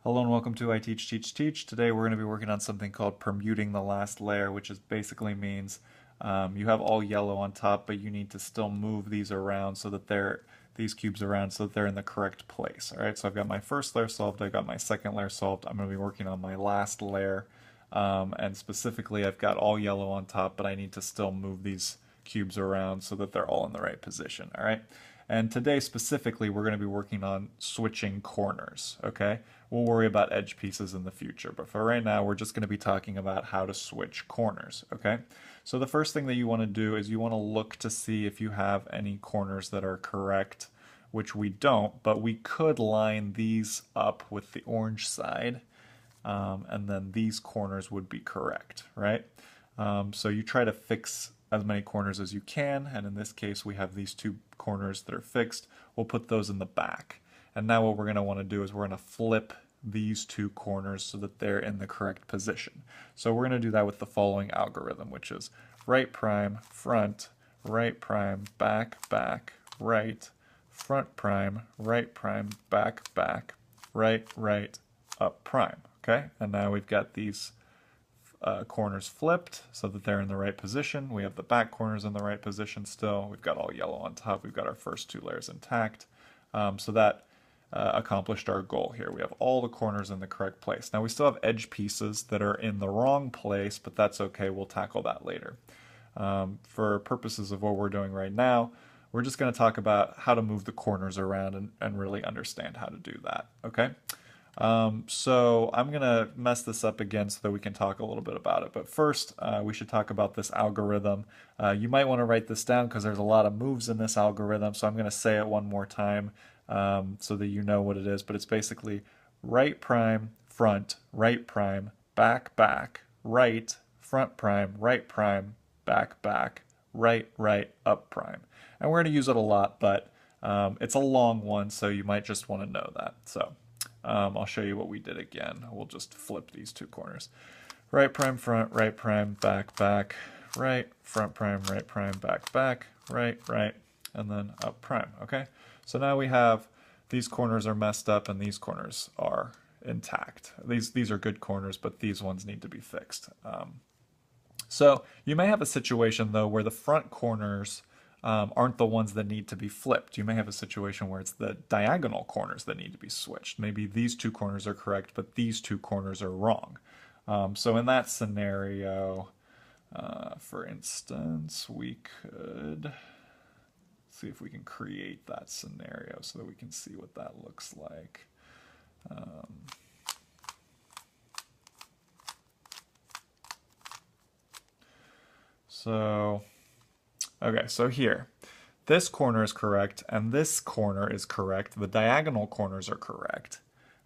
Hello and welcome to I Teach. Today we're going to be working on something called permuting the last layer, which is basically means you have all yellow on top, but you need to still move these around so that these cubes around so that they're in the correct place. All right, so I've got my first layer solved, I've got my second layer solved. I'm going to be working on my last layer, and specifically I've got all yellow on top, but I need to still move these cubes around so that they're all in the right position. All right. And today specifically, we're going to be working on switching corners, okay? We'll worry about edge pieces in the future, but for right now, we're just going to be talking about how to switch corners, okay? So the first thing that you want to do is you want to look to see if you have any corners that are correct, which we don't, but we could line these up with the orange side, and then these corners would be correct, right? So you try to fix as many corners as you can, and in this case we have these two corners that are fixed. We'll put those in the back. And now what we're going to want to do is we're going to flip these two corners so that they're in the correct position. So we're going to do that with the following algorithm, which is right prime, front, right prime, back, back, right, front prime, back, back, right, right, up prime. Okay, and now we've got these corners flipped so that they're in the right position. We have the back corners in the right position still. We've got all yellow on top. We've got our first two layers intact. So that accomplished our goal here. We have all the corners in the correct place. Now we still have edge pieces that are in the wrong place, but that's okay. We'll tackle that later. For purposes of what we're doing right now, we're just going to talk about how to move the corners around and really understand how to do that. Okay? So I'm going to mess this up again so that we can talk a little bit about it. But first, we should talk about this algorithm. You might want to write this down because there's a lot of moves in this algorithm. So I'm going to say it one more time so that you know what it is. But it's basically right prime, front, right prime, back, back, right, front prime, back, back, right, right, up prime. And we're going to use it a lot, but it's a long one, so you might just want to know that. So I'll show you what we did again. We'll just flip these two corners. Right prime front, right prime back, back, right, front prime, back, back, right, right, and then up prime, okay? So now we have these corners are messed up and these corners are intact. These are good corners, but these ones need to be fixed. So you may have a situation though where the front corners aren't the ones that need to be flipped. You may have a situation where it's the diagonal corners that need to be switched. Maybe these two corners are correct, but these two corners are wrong. So in that scenario, for instance, we could see if we can create that scenario so that we can see what that looks like. Okay, so here, this corner is correct and this corner is correct. The diagonal corners are correct,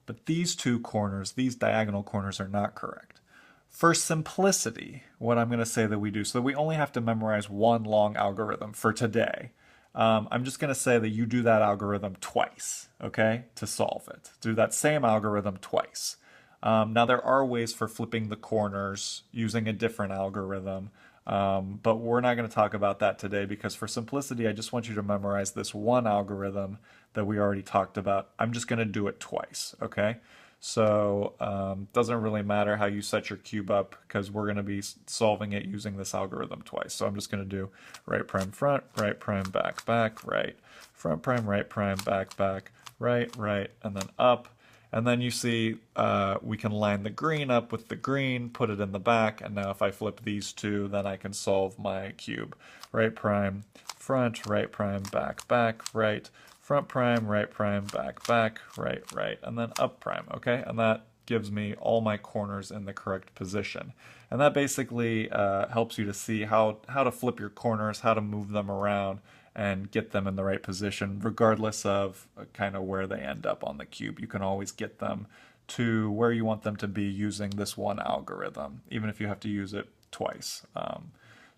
but these two corners, these diagonal corners are not correct. For simplicity, what I'm going to say that we do, so that we only have to memorize one long algorithm for today, I'm just going to say that you do that algorithm twice, okay, to solve it. Do that same algorithm twice. Now there are ways for flipping the corners using a different algorithm, but we're not going to talk about that today because for simplicity, I just want you to memorize this one algorithm that we already talked about. I'm just going to do it twice, okay? So doesn't really matter how you set your cube up because we're going to be solving it using this algorithm twice. So I'm just going to do right prime front, right prime back, back, right, front prime, back, back, right, right, and then up. And then you see we can line the green up with the green, put it in the back, and now if I flip these two, then I can solve my cube. Right prime, front, back, back, right, front prime, back, back, right, right, and then up prime, okay? And that gives me all my corners in the correct position. And that basically helps you to see how to flip your corners, how to move them around, and get them in the right position, regardless of kind of where they end up on the cube. You can always get them to where you want them to be using this one algorithm, even if you have to use it twice.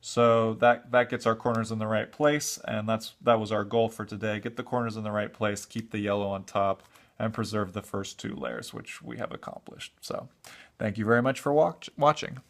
So that gets our corners in the right place, and that was our goal for today. Get the corners in the right place, keep the yellow on top, and preserve the first two layers, which we have accomplished. So thank you very much for watching.